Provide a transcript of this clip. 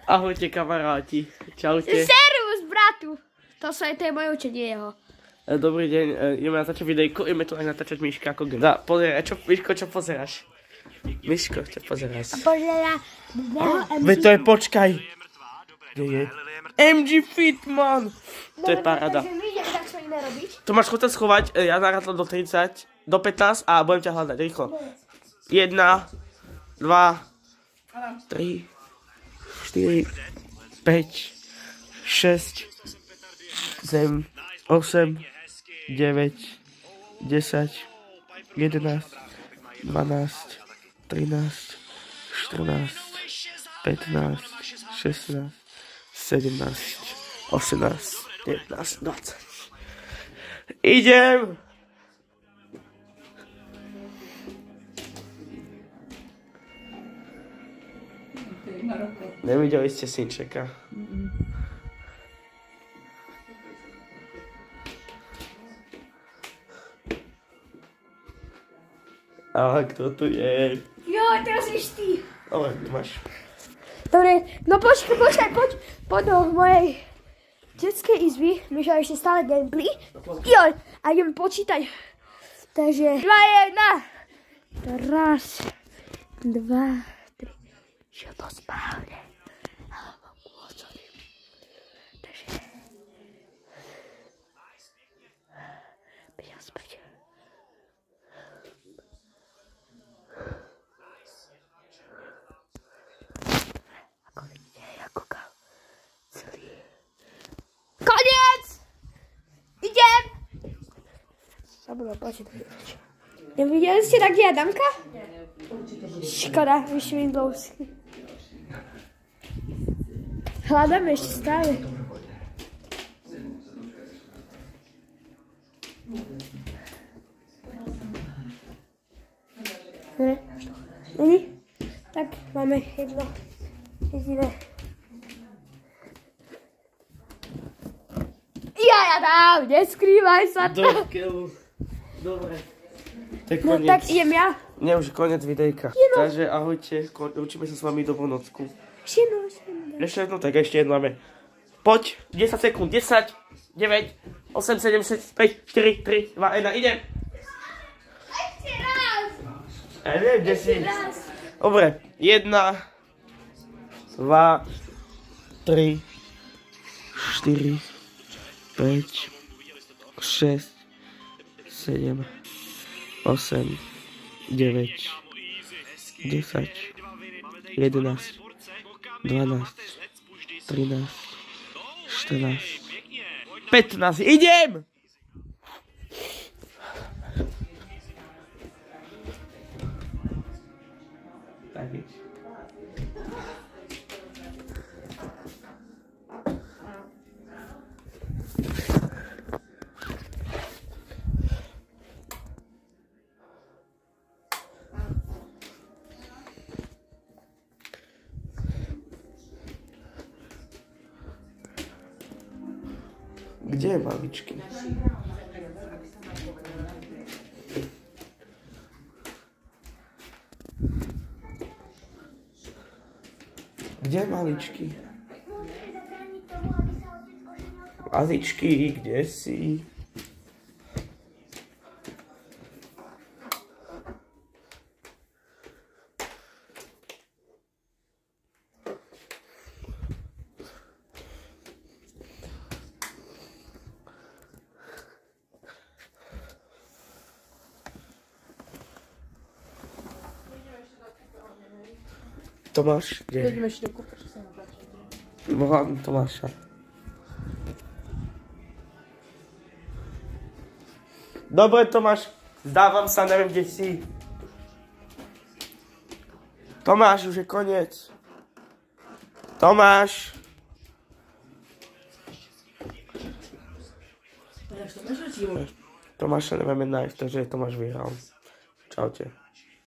Ahojte kamaráti, čaute. Servus bratu. To je moje učenie jeho. Dobrý deň, ideme natáčať videjko, ideme tu aj natáčať Miška ako gda. Pozeraj, Miško, čo pozeráš? Miško, čo pozeráš? Veď to je, počkaj. Kde je? MG Fitman. To je paráda. Tomáš, chod sa schovať, ja narátlam do 30, do 15 a budem ťa hľadať, rýchlo. 1, 2, 3, 4, 5, 6, 7, 8, 9, 10, 11, 12, 13, 14, 15, 16, 17, 18, 19, 20. Idem! Nevideli ste synčeka? Ale kto tu je? Jo, teraz jsi ty. Ale tu máš. Dobre, no počkaj, poď do mojej detskej izby. Myša ešte stále gameplay. Jo, a idem počítať. Takže 2, 1. Raz, 2, 3. Šiel to správne. Alebo kôcovým. Takže. Bežam späť. Ako vidíte, ja kúkam celý. Koniec! Idem! Zabudla počítať. Nevideli ste taký Adamka? Škoda, Vyšmindlovský. Hľadáme ešte stále. Ne? Není? Tak máme jedno jediné. Ja dám, neskrývaj sa tam. Dobre. No tak idem ja. Nie, už koniec videjka. Takže ahojte, učíme sa s vami do Vonocku. Ešte jedno, tak ešte jedno máme. Poď, 10 sekúnd, 10, 9, 8, 7, 6, 5, 4, 3, 2, 1, idem. Ešte raz. Ja neviem, kde si. Dobre, 1, 2, 3, 4, 5, 6, 7, 8, 9, 10, 11, 12, 13, 14, 15, idem! Tak je. Kde je maličky? Kde je maličky? Maličky, kde si? Tomáš, kde? Ideme ešte do kúpa, čo sa natáča. Volám Tomáša. Dobre, Tomáš, zdávam sa, neviem, kde si. Tomáš, už je koniec. Tomáš. Tomáša nevieme nájsť, takže Tomáš vyhral. Čaute.